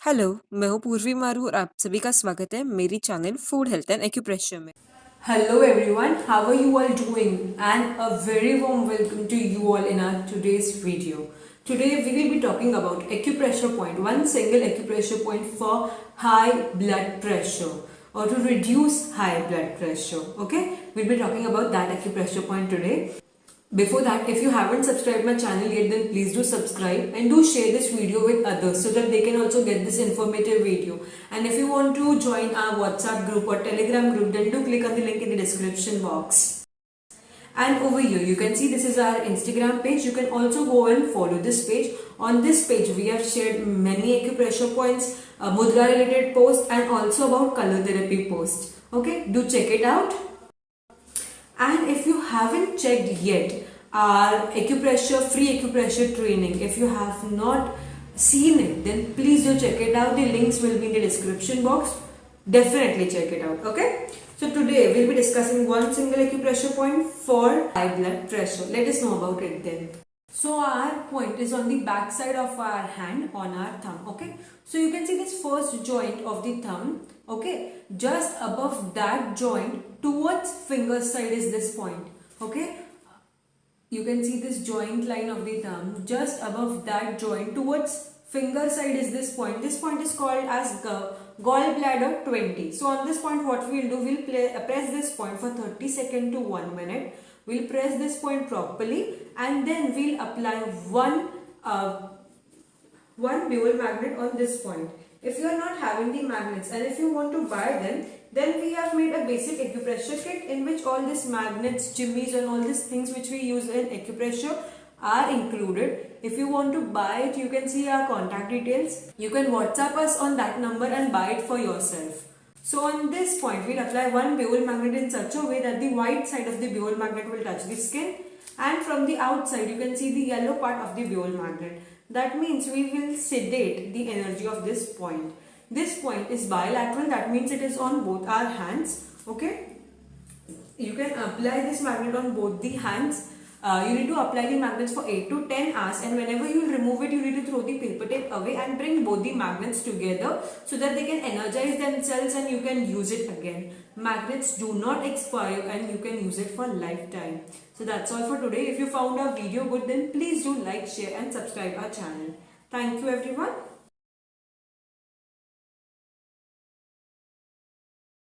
Hello, मैं हूँ पूर्वी मारू और आप सभी का स्वागत है मेरी channel food health and acupressure में। Hello everyone, how are you all doing? And a very warm welcome to you all in our today's video. Today we will be talking about acupressure point, one single acupressure point for high blood pressure or to reduce high blood pressure. Okay, we'll be talking about that acupressure point today. Before that, if you haven't subscribed my channel yet, then please do subscribe and do share this video with others so that they can also get this informative video. And if you want to join our WhatsApp group or Telegram group, then do click on the link in the description box. And over here, you can see this is our Instagram page. You can also go and follow this page. On this page, we have shared many acupressure points, mudra related posts, and also about color therapy posts. Okay, do check it out. And if you haven't checked yet our free acupressure training, if you have not seen it, then please do check it out. The links will be in the description box. Definitely check it out. Okay. So today we'll be discussing one single acupressure point for high blood pressure. Let us know about it then. So our point is on the back side of our hand on our thumb. Okay. So you can see this first joint of the thumb. Okay. Just above that joint towards finger side is this point. Okay. You can see this joint line of the thumb. Just above that joint towards finger side is this point. This point is called as gallbladder 20. So on this point what we will do, we'll press this point for 30 seconds to 1 minute. We'll press this point properly and then we'll apply one dual magnet on this point. If you are not having the magnets and if you want to buy them, then we have made a basic acupressure kit in which all these magnets, jimmies and all these things which we use in acupressure are included. If you want to buy it, you can see our contact details. You can WhatsApp us on that number and buy it for yourself. So on this point, we'll apply one bowel magnet in such a way that the white side of the bowel magnet will touch the skin, and from the outside you can see the yellow part of the bowel magnet. That means we will sedate the energy of this point. This point is bilateral, that means it is on both our hands. Okay, you can apply this magnet on both the hands. You need to apply the magnets for 8 to 10 hours, and whenever you remove it, you need to throw the paper tape away and bring both the magnets together so that they can energize themselves and you can use it again. Magnets do not expire and you can use it for lifetime. So that's all for today. If you found our video good, then please do like, share and subscribe our channel. Thank you everyone.